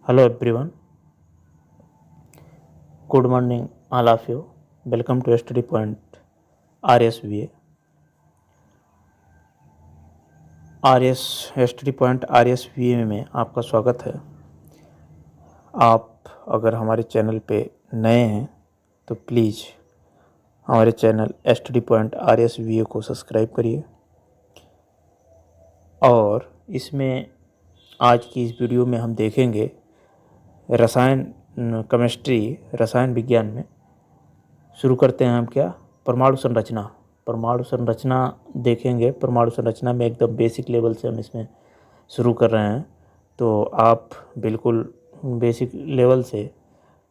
Hello everyone, good morning all of you. Welcome to Study Point RSVA. Study Point RSVA में आपका स्वागत है। आप अगर हमारे चैनल पे नए हैं तो प्लीज़ हमारे चैनल Study Point RSVA को सब्सक्राइब करिए। और इसमें आज की इस वीडियो में हम देखेंगे रसायन विज्ञान में शुरू करते हैं हम क्या परमाणु संरचना देखेंगे। परमाणु संरचना में एकदम बेसिक लेवल से हम इसमें शुरू कर रहे हैं, तो आप बिल्कुल बेसिक लेवल से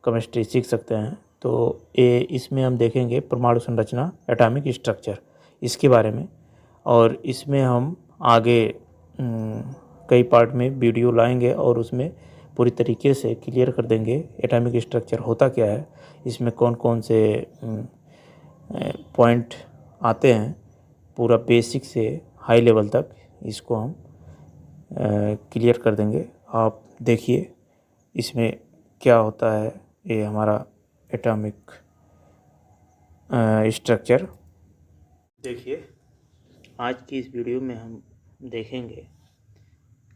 केमिस्ट्री सीख सकते हैं। तो इसमें हम देखेंगे परमाणु संरचना, एटॉमिक स्ट्रक्चर, इसके बारे में। और इसमें हम आगे कई पार्ट में वीडियो लाएंगे और उसमें पूरी तरीके से क्लियर कर देंगे एटॉमिक स्ट्रक्चर होता क्या है, इसमें कौन कौन से पॉइंट आते हैं। पूरा बेसिक से हाई लेवल तक इसको हम क्लियर कर देंगे। आप देखिए इसमें क्या होता है। ये हमारा एटॉमिक स्ट्रक्चर देखिए। आज की इस वीडियो में हम देखेंगे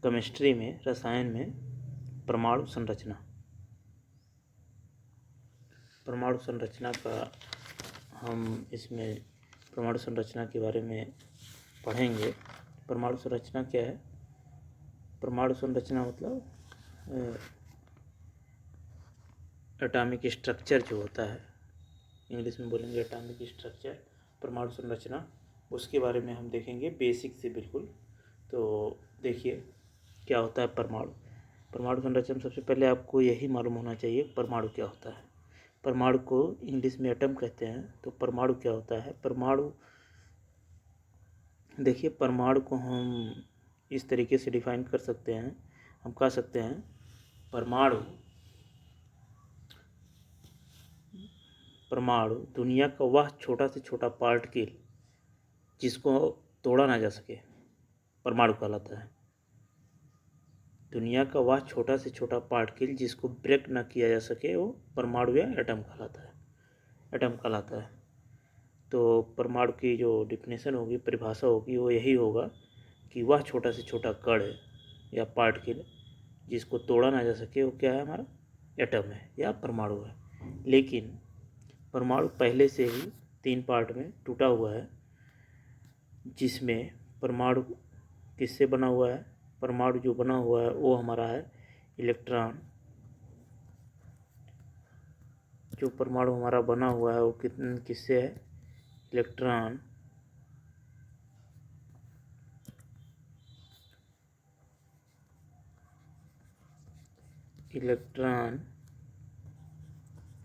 केमिस्ट्री में, रसायन में परमाणु संरचना का हम इसमें परमाणु संरचना के बारे में पढ़ेंगे। परमाणु संरचना क्या है? परमाणु संरचना मतलब एटॉमिक स्ट्रक्चर जो होता है, इंग्लिश में बोलेंगे एटॉमिक स्ट्रक्चर, परमाणु संरचना, उसके बारे में हम देखेंगे बेसिक से बिल्कुल। तो देखिए क्या होता है परमाणु संरचना में सबसे पहले आपको यही मालूम होना चाहिए परमाणु क्या होता है। परमाणु को इंग्लिश में एटम कहते हैं। तो परमाणु क्या होता है? परमाणु देखिए, परमाणु को हम इस तरीके से डिफाइन कर सकते हैं। हम कह सकते हैं परमाणु दुनिया का वह छोटा से छोटा पार्टिकल जिसको तोड़ा ना जा सके, परमाणु कहलाता है। दुनिया का वह छोटा से छोटा पार्टिकल जिसको ब्रेक ना किया जा सके, वो परमाणु या एटम कहलाता है। तो परमाणु की जो डिफिनेशन होगी, परिभाषा होगी, वो यही होगा कि वह छोटा से छोटा कण या पार्टिकल जिसको तोड़ा ना जा सके, वो क्या है? हमारा एटम है या परमाणु है। लेकिन परमाणु पहले से ही 3 पार्ट में टूटा हुआ है, जिसमें परमाणु किससे बना हुआ है? परमाणु जो बना हुआ है वो हमारा है इलेक्ट्रॉन। जो परमाणु हमारा बना हुआ है वो किससे है? इलेक्ट्रॉन,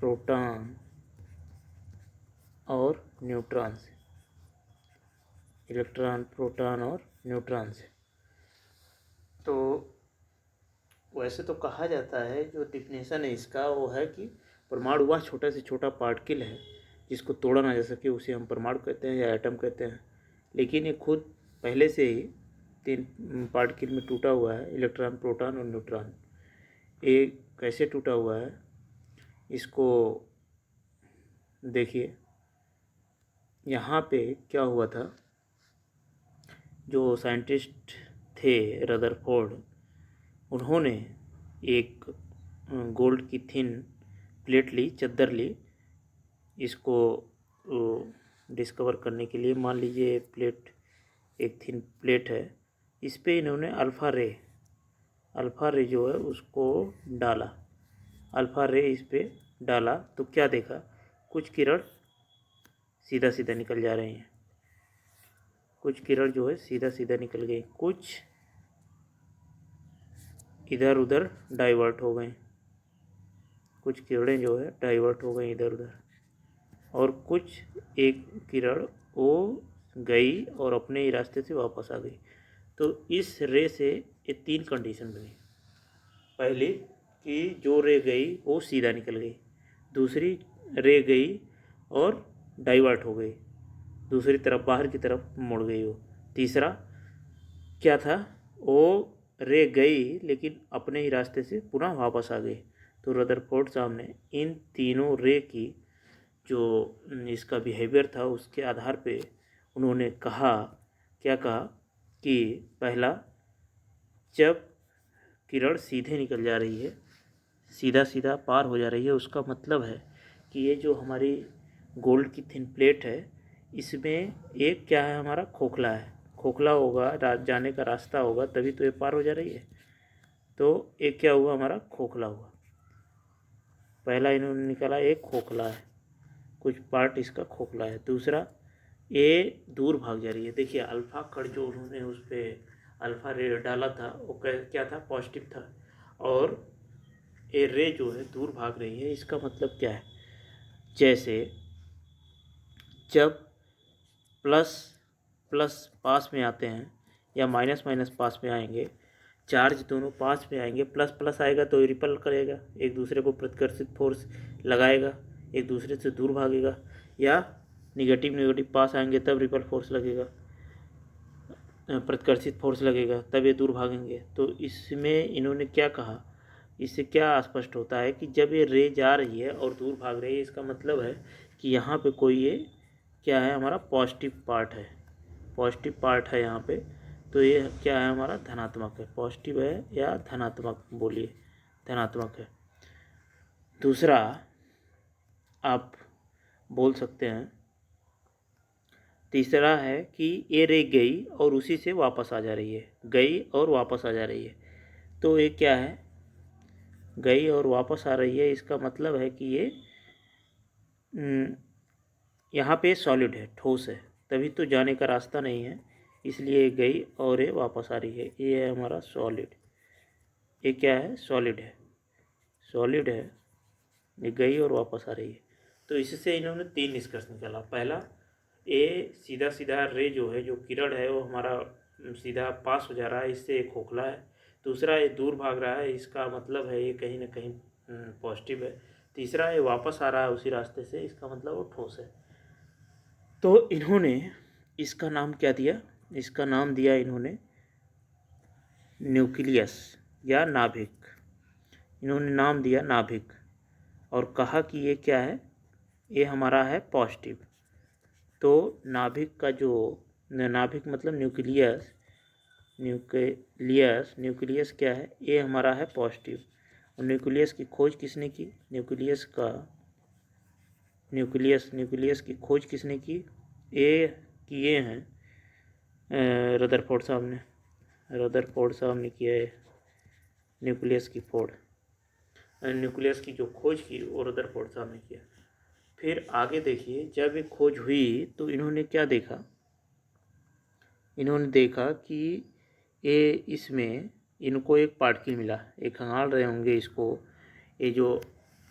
प्रोटॉन और न्यूट्रॉन से। इलेक्ट्रॉन, प्रोटॉन और न्यूट्रॉन से। तो वैसे तो कहा जाता है, जो डिफिनेशन है इसका वो है कि परमाणु वह छोटा से छोटा पार्टिकल है जिसको तोड़ा ना जा सके, उसे हम परमाणु कहते हैं या एटम कहते हैं। लेकिन ये खुद पहले से ही 3 पार्टिकल में टूटा हुआ है, इलेक्ट्रॉन, प्रोटॉन और न्यूट्रॉन। ये कैसे टूटा हुआ है इसको देखिए। यहाँ पे क्या हुआ था, जो साइंटिस्ट थे रदरफोर्ड, उन्होंने एक गोल्ड की थिन प्लेट ली, चद्दर ली, इसको डिस्कवर करने के लिए। मान लीजिए प्लेट एक थिन प्लेट है, इस पे इन्होंने अल्फ़ा रे जो है उसको डाला। अल्फ़ा रे इस पे डाला तो क्या देखा? कुछ किरण सीधा सीधा निकल जा रही हैं, कुछ किरण जो है सीधा सीधा निकल गई, कुछ इधर उधर डाइवर्ट हो गई, कुछ किरणें जो है डाइवर्ट हो गई इधर उधर, और कुछ एक किरण वो गई और अपने ही रास्ते से वापस आ गई। तो इस रे से ये 3 कंडीशन बनी। पहली कि जो रे गई वो सीधा निकल गई, दूसरी रे गई और डाइवर्ट हो गई, दूसरी तरफ बाहर की तरफ मुड़ गई वो, तीसरा क्या था? वो रे गई लेकिन अपने ही रास्ते से पुनः वापस आ गई। तो रदरफोर्ड साहब ने इन तीनों रे की जो इसका बिहेवियर था उसके आधार पे उन्होंने कहा, क्या कहा कि पहला, जब किरण सीधे निकल जा रही है, सीधा सीधा पार हो जा रही है, उसका मतलब है कि ये जो हमारी गोल्ड की थिन प्लेट है इसमें एक क्या है, हमारा खोखला है। खोखला होगा, जाने का रास्ता होगा, तभी तो ये पार हो जा रही है। तो एक क्या हुआ, हमारा खोखला हुआ। पहला इन्होंने निकाला एक खोखला है, कुछ पार्ट इसका खोखला है। दूसरा, ये दूर भाग जा रही है। देखिए अल्फ़ा कण जो उन्होंने उस पर अल्फ़ा रे डाला था वो क्या था, पॉजिटिव था। और ये रे जो है दूर भाग रही है, इसका मतलब क्या है, जैसे जब प्लस प्लस पास में आते हैं या माइनस माइनस पास में आएंगे, चार्ज दोनों पास में आएंगे, प्लस प्लस आएगा तो रिपल करेगा, एक दूसरे को प्रतिकर्षित फोर्स लगाएगा, एक दूसरे से दूर भागेगा। या निगेटिव नेगेटिव पास आएंगे तब रिपल फोर्स लगेगा, प्रतिकर्षित फोर्स लगेगा, तब ये दूर भागेंगे। तो इसमें इन्होंने क्या कहा, इससे क्या स्पष्ट होता है कि जब ये रे जा रही है और दूर भाग रही है, इसका मतलब है कि यहाँ पे कोई ये क्या है, हमारा पॉजिटिव पार्ट है, पॉजिटिव पार्ट है यहाँ पे। तो ये क्या है, हमारा धनात्मक है, पॉजिटिव है या धनात्मक, बोलिए धनात्मक है। दूसरा आप बोल सकते हैं, तीसरा है कि ये रे गई और उसी से वापस आ जा रही है, गई और वापस आ जा रही है। तो ये क्या है, गई और वापस आ रही है, इसका मतलब है कि ये यहाँ पे सॉलिड है, ठोस है, तभी तो जाने का रास्ता नहीं है, इसलिए ये गई और ये वापस आ रही है। ये है हमारा सॉलिड, ये क्या है, सॉलिड है, सॉलिड है, ये गई और वापस आ रही है। तो इससे इन्होंने तीन निष्कर्ष निकाला। पहला, ये सीधा सीधा रे जो है, जो किरण है, वो हमारा सीधा पास हो जा रहा है, इससे एक खोखला है। दूसरा, ये दूर भाग रहा है, इसका मतलब है ये कहीं ना कहीं पॉजिटिव है। तीसरा, ये वापस आ रहा है उसी रास्ते से, इसका मतलब वो ठोस है। तो इन्होंने इसका नाम क्या दिया, इसका नाम दिया इन्होंने न्यूक्लियस या नाभिक। इन्होंने नाम दिया नाभिक और कहा कि ये क्या है, ये हमारा है पॉजिटिव। तो नाभिक का जो नाभिक मतलब न्यूक्लियस, न्यूक्लियस क्या है, ये हमारा है पॉजिटिव। और न्यूक्लियस की खोज किसने की, न्यूक्लियस की खोज किसने की, ये किए हैं रदरफोर्ड साहब ने, रदरफोर्ड साहब ने किया है न्यूक्लियस की जो खोज की वो रदरफोर्ड साहब ने किया। फिर आगे देखिए, जब ये खोज हुई तो इन्होंने क्या देखा, इन्होंने देखा कि ये इसमें इनको एक पार्टिकल मिला, एक खंगाल रहे होंगे इसको, ये जो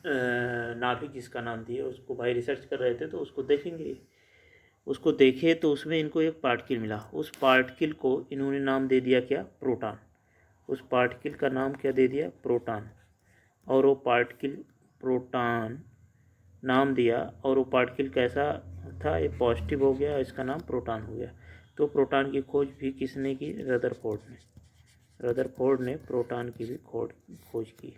नाभिक जिसका नाम दिया उसको भाई रिसर्च कर रहे थे, तो उसको देखेंगे, उसको देखे तो उसमें इनको एक पार्टिकल मिला। उस पार्टिकल को इन्होंने नाम दे दिया क्या, प्रोटॉन। उस पार्टिकल का नाम क्या दे दिया, प्रोटॉन। और वो पार्टिकल प्रोटॉन नाम दिया, और वो पार्टिकल कैसा था, ये पॉजिटिव हो गया, इसका नाम प्रोटॉन हो गया। तो प्रोटॉन की खोज भी किसने की, रदरफोर्ड ने प्रोटॉन की भी खोज की।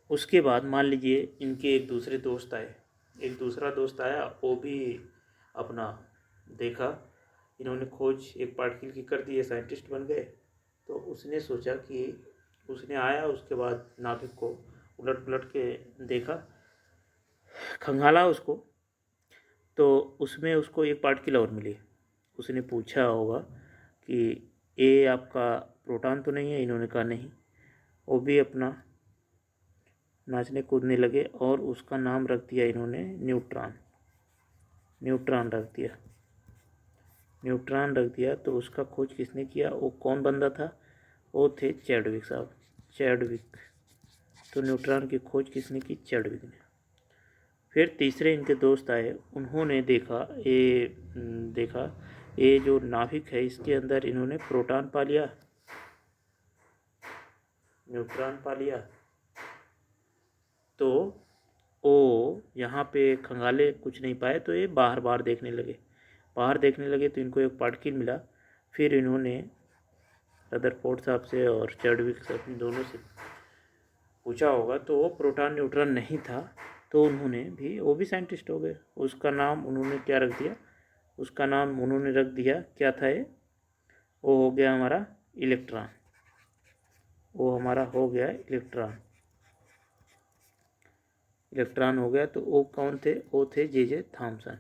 उसके बाद मान लीजिए इनके एक दूसरे दोस्त आए, एक दूसरा दोस्त आया, वो भी अपना देखा, इन्होंने खोज एक पार्टिकल की कर दी, ये साइंटिस्ट बन गए। तो उसने सोचा कि, उसने आया, उसके बाद नाभिक को उलट पुलट के देखा, खंगाला उसको, तो उसमें उसको एक पार्टिकल और मिली। उसने पूछा होगा कि ये आपका प्रोटॉन तो नहीं है, इन्होंने कहा नहीं। वो भी अपना नाचने कूदने लगे और उसका नाम रख दिया इन्होंने न्यूट्रॉन रख दिया। तो उसका खोज किसने किया, वो कौन बंदा था, वो थे चैडविक साहब, चैडविक। तो न्यूट्रॉन की खोज किसने की, चैडविक ने। फिर तीसरे इनके दोस्त आए, उन्होंने देखा ये जो नाभिक है इसके अंदर इन्होंने प्रोटॉन पा लिया, न्यूट्रॉन पा लिया। तो ओ यहाँ पे खंगाले कुछ नहीं पाए, तो ये बाहर देखने लगे तो इनको एक पार्टिकल मिला। फिर इन्होंने रदरफोर्ड साहब से और चैडविक साहब दोनों से पूछा होगा, तो वो प्रोटॉन न्यूट्रॉन नहीं था, तो उन्होंने भी, वो भी साइंटिस्ट हो गए। उसका नाम उन्होंने क्या रख दिया, उसका नाम उन्होंने रख दिया, क्या था ये, वो हो गया हमारा इलेक्ट्रॉन। वो हमारा हो गया इलेक्ट्रॉन, इलेक्ट्रॉन हो गया। तो वो कौन थे, वो थे जे थॉमसन,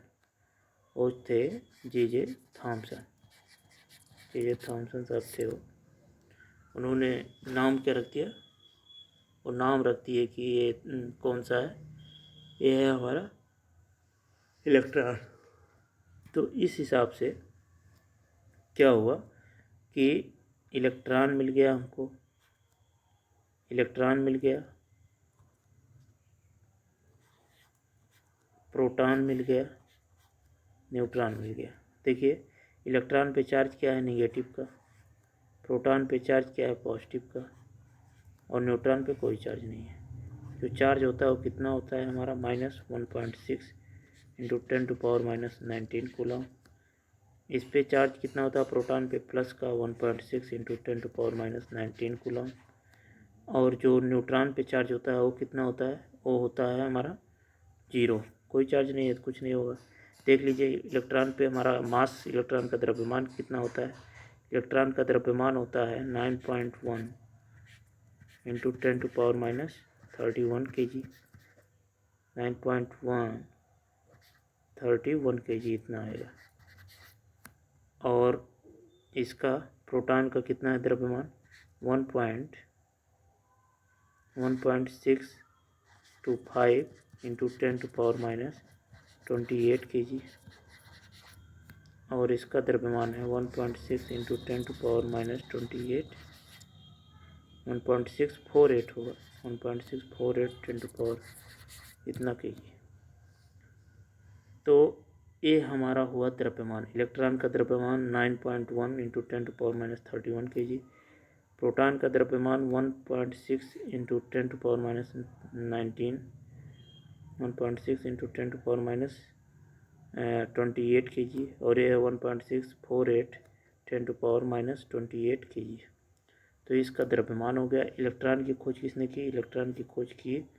वो थे जे थॉमसन, जे थॉमसन साहब थे वो। उन्होंने नाम क्या रख दिया, वो नाम रख दिए कि ये कौन सा है, ये है हमारा इलेक्ट्रॉन। तो इस हिसाब से क्या हुआ कि इलेक्ट्रॉन मिल गया हमको, इलेक्ट्रॉन मिल गया, प्रोटॉन मिल गया, न्यूट्रॉन मिल गया। देखिए इलेक्ट्रॉन पे चार्ज क्या है, निगेटिव का, प्रोटॉन पे चार्ज क्या है, पॉजिटिव का, और न्यूट्रॉन पे कोई चार्ज नहीं है। जो चार्ज होता है वो कितना होता है हमारा, -1.6 इंटू 10⁻⁻19 कूलम। इस पे चार्ज कितना होता है, प्रोटॉन पे प्लस का 1.6 इंटू 10⁻⁻19 कूलम। और जो न्यूट्रॉन पे चार्ज होता है वो कितना होता है, वो होता है हमारा 0, कोई चार्ज नहीं है तो कुछ नहीं होगा। देख लीजिए इलेक्ट्रॉन पे हमारा मास, इलेक्ट्रॉन का द्रव्यमान कितना होता है, इलेक्ट्रॉन का द्रव्यमान होता है 9.1 इंटू 10⁻31 kg, 9.131 kg इतना आएगा। और इसका प्रोटॉन का कितना है द्रव्यमान, 1.625 इंटू 10⁻28 kg। और इसका द्रव्यमान है 1.6 इंटू 10⁻28, 1.648 होगा, 1.648 इतना kg। तो ये हमारा हुआ द्रव्यमान। इलेक्ट्रॉन का द्रव्यमान 9.1 इंटू 10⁻31 kg, प्रोटॉन का द्रव्यमान 1.6 इंटू 10⁻19, 1.6 इंटू 10⁻28 kg, और ये है 1.648 10⁻28 kg। तो इसका द्रव्यमान हो गया। इलेक्ट्रॉन की खोज किसने की, इलेक्ट्रॉन की खोज की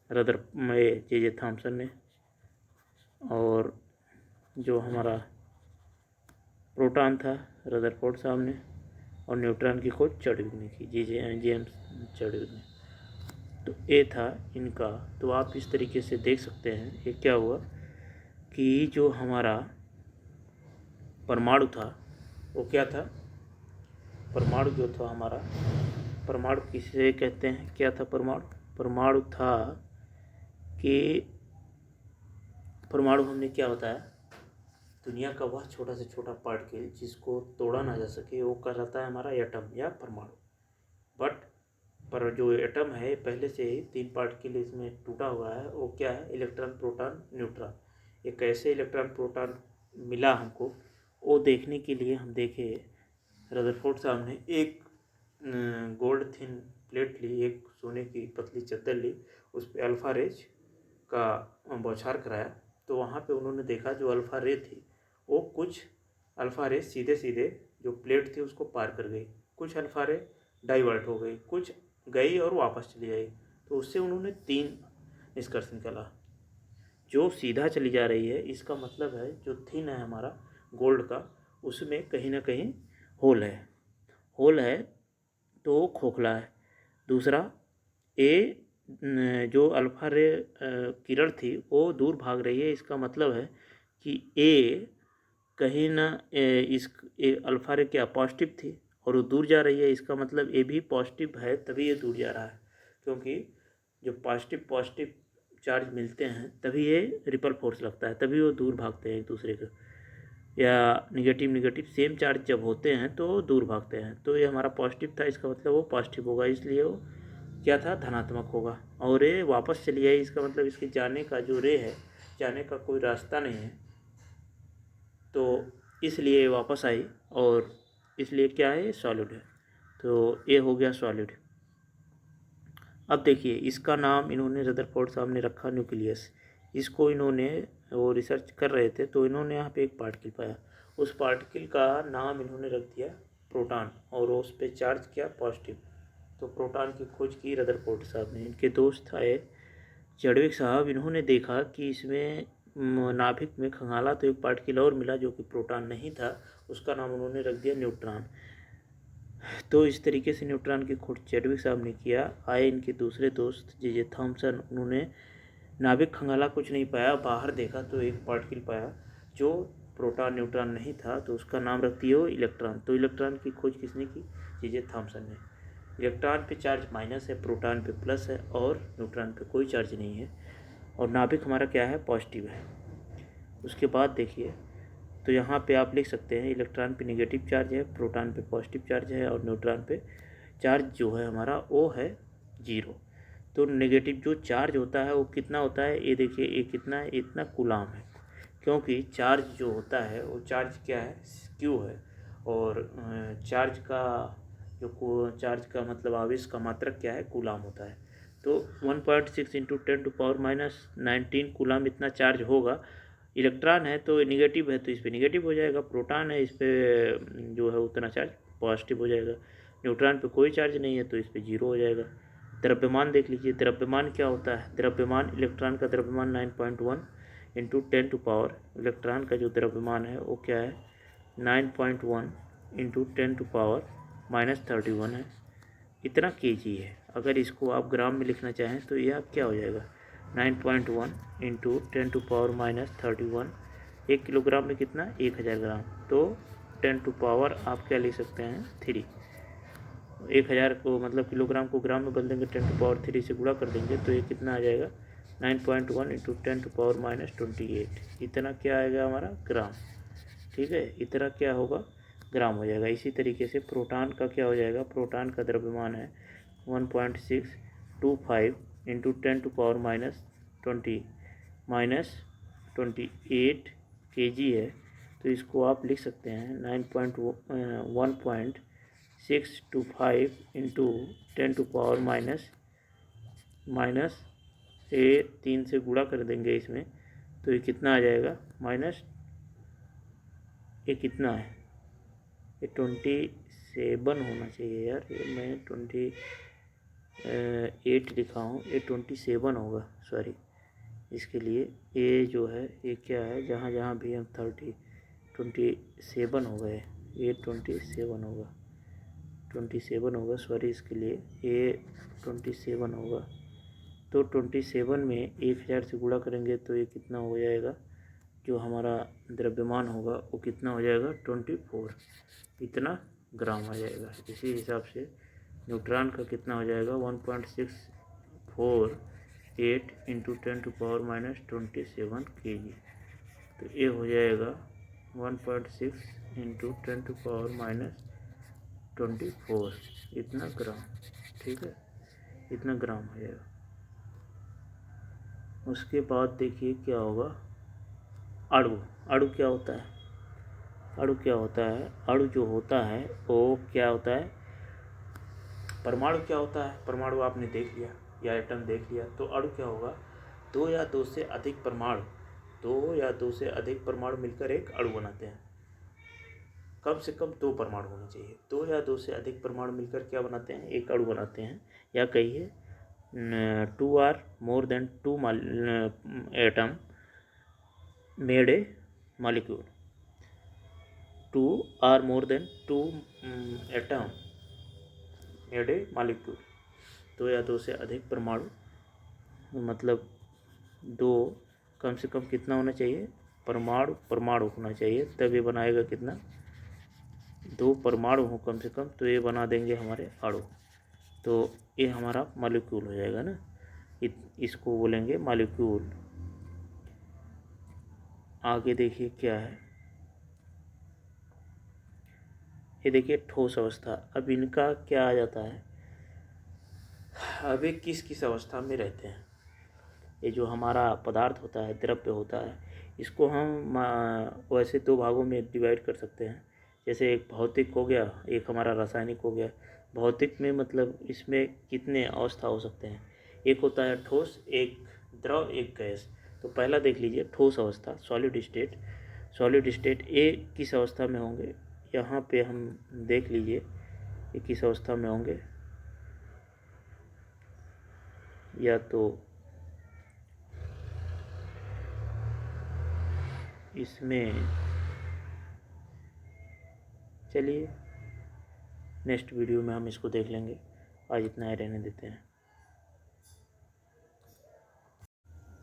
जे थॉमसन ने। और जो हमारा प्रोटॉन था रदरफोर्ड साहब ने, और न्यूट्रॉन की खोज चैडविक ने की, जेम्स चैडविक ने। तो ये था इनका। तो आप इस तरीके से देख सकते हैं ये क्या हुआ कि जो हमारा परमाणु था वो क्या था, परमाणु जो था हमारा, परमाणु किसे कहते हैं, क्या था परमाणु, परमाणु था कि परमाणु हमने क्या बताया, दुनिया का वह छोटा से छोटा पार्टिकल जिसको तोड़ा ना जा सके वो कहलाता है हमारा एटम या परमाणु। बट पर जो एटम है पहले से ही 3 पार्टिकल इसमें टूटा हुआ है, वो क्या है, इलेक्ट्रॉन प्रोटॉन न्यूट्रॉन। ये कैसे इलेक्ट्रॉन प्रोटॉन मिला हमको, वो देखने के लिए हम देखे रदरफोर्ड साहब ने एक गोल्ड थिन प्लेट ली, एक सोने की पतली चद्दर ली, उस पर अल्फ़ा रेज का बौछार कराया। तो वहाँ पे उन्होंने देखा जो अल्फ़ा रे थी वो कुछ अल्फ़ा रे सीधे सीधे जो प्लेट थी उसको पार कर गई, कुछ अल्फ़ा रे डाइवर्ट हो गई, कुछ गई और वापस चली आई। तो उससे उन्होंने 3 निष्कर्ष निकाला। जो सीधा चली जा रही है इसका मतलब है जो थिन है हमारा गोल्ड का, उसमें कहीं ना कहीं होल है, होल है तो वो खोखला है। दूसरा ए जो अल्फ़ा रे किरण थी वो दूर भाग रही है, इसका मतलब है कि ए कहीं ना इस अल्फ़ा रे क्या पॉजिटिव थी और वो दूर जा रही है, इसका मतलब ए भी पॉजिटिव है तभी ये दूर जा रहा है। क्योंकि जो पॉजिटिव पॉजिटिव चार्ज मिलते हैं तभी ये रिपल फोर्स लगता है, तभी वो दूर भागते हैं एक दूसरे को, या निगेटिव निगेटिव सेम चार्ज जब होते हैं तो दूर भागते हैं। तो ये हमारा पॉजिटिव था, इसका मतलब वो पॉजिटिव होगा, इसलिए वो क्या था, धनात्मक होगा। और ये वापस चली आई, इसका मतलब इसके जाने का जो रे है, जाने का कोई रास्ता नहीं है, तो इसलिए ये वापस आई, और इसलिए क्या है, सॉलिड है। तो ये हो गया सॉलिड। अब देखिए इसका नाम इन्होंने रदरफोर्ड साहब ने रखा न्यूक्लियस। इसको इन्होंने वो रिसर्च कर रहे थे तो इन्होंने यहाँ पे एक पार्टिकल पाया, उस पार्टिकल का नाम इन्होंने रख दिया प्रोटॉन और उस पर चार्ज क्या पॉजिटिव। तो प्रोटॉन की खोज की रदरफोर्ड साहब ने। इनके दोस्त आए चैडविक साहब, इन्होंने देखा कि इसमें नाभिक में खंगाला तो एक पार्टिकल और मिला जो कि प्रोटॉन नहीं था, उसका नाम उन्होंने रख दिया न्यूट्रॉन। तो इस तरीके से न्यूट्रॉन की खोज चैडविक साहब ने किया। आए इनके दूसरे दोस्त जे थॉमसन, उन्होंने नाभिक खंगाला कुछ नहीं पाया, बाहर देखा तो एक पार्टिकल पाया जो प्रोटॉन न्यूट्रॉन नहीं था, तो उसका नाम रख दिया वो इलेक्ट्रॉन। तो इलेक्ट्रॉन की खोज किसने की? जे थॉमसन ने। इलेक्ट्रॉन पे चार्ज माइनस है, प्रोटॉन पे प्लस है और न्यूट्रॉन पे कोई चार्ज नहीं है, और नाभिक हमारा क्या है? पॉजिटिव है। उसके बाद देखिए, तो यहाँ पे आप लिख सकते हैं इलेक्ट्रॉन पे नेगेटिव चार्ज है, प्रोटॉन पे पॉजिटिव चार्ज है और न्यूट्रॉन पे चार्ज जो है हमारा वो है 0। तो नेगेटिव जो चार्ज होता है वो कितना होता है? ये देखिए, ये कितना है? इतना कूलाम है, क्योंकि चार्ज जो होता है वो चार्ज क्या है? क्यू है। और चार्ज का मतलब आवेश का मात्रक क्या है? कूलाम होता है। तो 1.6 इंटू 10⁻⁹ कूलाम इतना चार्ज होगा। इलेक्ट्रॉन है तो निगेटिव है तो इस पर निगेटिव हो जाएगा, प्रोटॉन है इस पर जो है उतना चार्ज पॉजिटिव हो जाएगा, न्यूट्रॉन पे कोई चार्ज नहीं है तो इस पर 0 हो जाएगा। द्रव्यमान देख लीजिए, द्रव्यमान क्या होता है? द्रव्यमान, इलेक्ट्रॉन का द्रव्यमान 9.1 इंटू 10⁻, इलेक्ट्रॉन का जो द्रव्यमान है वो क्या है? 9.1 इंटू 10⁻⁻31 है, इतना kg है। अगर इसको आप ग्राम में लिखना चाहें तो यह क्या हो जाएगा? 9.1 इंटू 10⁻⁻31, 1 किलोग्राम में कितना? 1000 ग्राम। तो 10 आप क्या लिख सकते हैं? 3। 1000 को मतलब किलोग्राम को ग्राम में बदल देंगे, 10⁻3 से गुणा कर देंगे तो ये कितना आ जाएगा? 9.1 इंटू 10⁻28, इतना क्या आएगा हमारा? ग्राम। ठीक है, इतना क्या होगा? ग्राम हो जाएगा। इसी तरीके से प्रोटॉन का क्या हो जाएगा? प्रोटॉन का द्रव्यमान है 1.625 इंटू 10⁻20⁻28 kg है। तो इसको आप लिख सकते हैं 1.625 इंटू 10⁻⁻3 से गुणा कर देंगे इसमें तो ये कितना आ जाएगा? ये कितना है? ये 27 होना चाहिए यार, ये मैं 28 लिखा हूँ, ये 27 होगा, सॉरी। इसके लिए ये जो है ये क्या है? जहाँ जहाँ भी हम 27 हो गए, ये 27 होगा, सॉरी। इसके लिए ये 27 होगा। तो 27 में 1000 से गुणा करेंगे तो ये कितना हो जाएगा? जो हमारा द्रव्यमान होगा वो कितना हो जाएगा? 24, इतना ग्राम आ जाएगा। इसी हिसाब से न्यूट्रॉन का कितना हो जाएगा? 1.648 इंटू 10⁻⁻27 kg। तो ये हो जाएगा 1.6 इंटू 10⁻⁻24, इतना ग्राम। ठीक है, इतना ग्राम हो जाएगा। उसके बाद देखिए क्या होगा? अणु। अणु क्या होता है? अणु क्या होता है? अणु जो होता है वो क्या होता है? परमाणु क्या होता है? परमाणु आपने देख लिया या एटम देख लिया। तो अणु क्या होगा? 2 या 2 से अधिक परमाणु मिलकर एक अणु बनाते हैं। कम से कम 2 परमाणु होने चाहिए। 2 या 2 से अधिक परमाणु मिलकर क्या बनाते हैं? एक अणु बनाते हैं। या कहिए 2 are more than 2 atom made a molecule. 2 are more than 2 atom made a molecule. 2 या 2 से अधिक परमाणु, मतलब 2 कम से कम कितना होना चाहिए? परमाणु होना चाहिए, तब ये बनाएगा कितना? 2 परमाणु हो कम से कम, तो ये बना देंगे हमारे अणु। तो ये हमारा मॉलिक्यूल हो जाएगा ना, इसको बोलेंगे मॉलिक्यूल। आगे देखिए क्या है, ये देखिए ठोस अवस्था। अब इनका क्या आ जाता है? अब ये किस किस अवस्था में रहते हैं? ये जो हमारा पदार्थ होता है, द्रव्य होता है, इसको हम वैसे 2 भागों में डिवाइड कर सकते हैं। जैसे एक भौतिक हो गया, एक हमारा रासायनिक हो गया। भौतिक में मतलब इसमें कितने अवस्था हो सकते हैं? एक होता है ठोस, एक द्रव, एक गैस। तो पहला देख लीजिए ठोस अवस्था, solid state. Solid state A किस अवस्था में होंगे? यहाँ पे हम देख लीजिए कि किस अवस्था में होंगे। या तो इसमें, चलिए नेक्स्ट वीडियो में हम इसको देख लेंगे, आज इतना ही रहने देते हैं।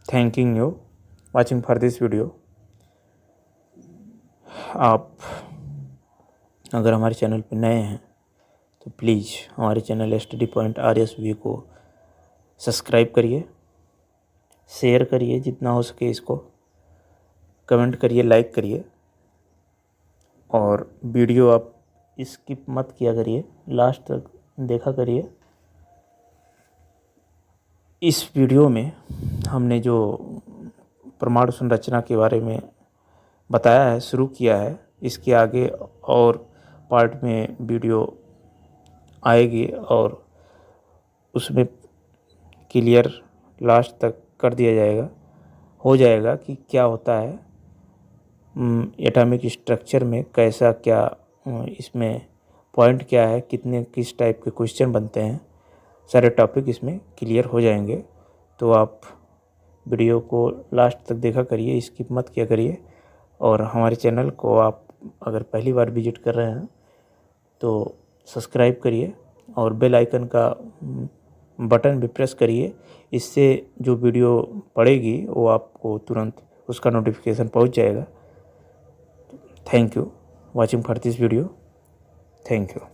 Thanking you watching for this video. आप अगर हमारे चैनल पर नए हैं तो प्लीज़ हमारे चैनल स्टडी पॉइंट RSV को सब्सक्राइब करिए, शेयर करिए जितना हो सके, इसको कमेंट करिए, लाइक करिए, और वीडियो आप स्किप मत किया करिए, लास्ट तक देखा करिए। इस वीडियो में हमने जो परमाणु संरचना के बारे में बताया है, शुरू किया है, इसके आगे और पार्ट में वीडियो आएगी और उसमें क्लियर लास्ट तक कर दिया जाएगा, हो जाएगा कि क्या होता है एटॉमिक स्ट्रक्चर में, कैसा क्या इसमें पॉइंट क्या है, कितने किस टाइप के क्वेश्चन बनते हैं, सारे टॉपिक इसमें क्लियर हो जाएंगे। तो आप वीडियो को लास्ट तक देखा करिए, स्किप मत किया करिए, और हमारे चैनल को आप अगर पहली बार विजिट कर रहे हैं तो सब्सक्राइब करिए और बेल आइकन का बटन भी प्रेस करिए। इससे जो वीडियो पड़ेगी वो आपको तुरंत उसका नोटिफिकेशन पहुंच जाएगा। Thank you watching for this video. Thank you.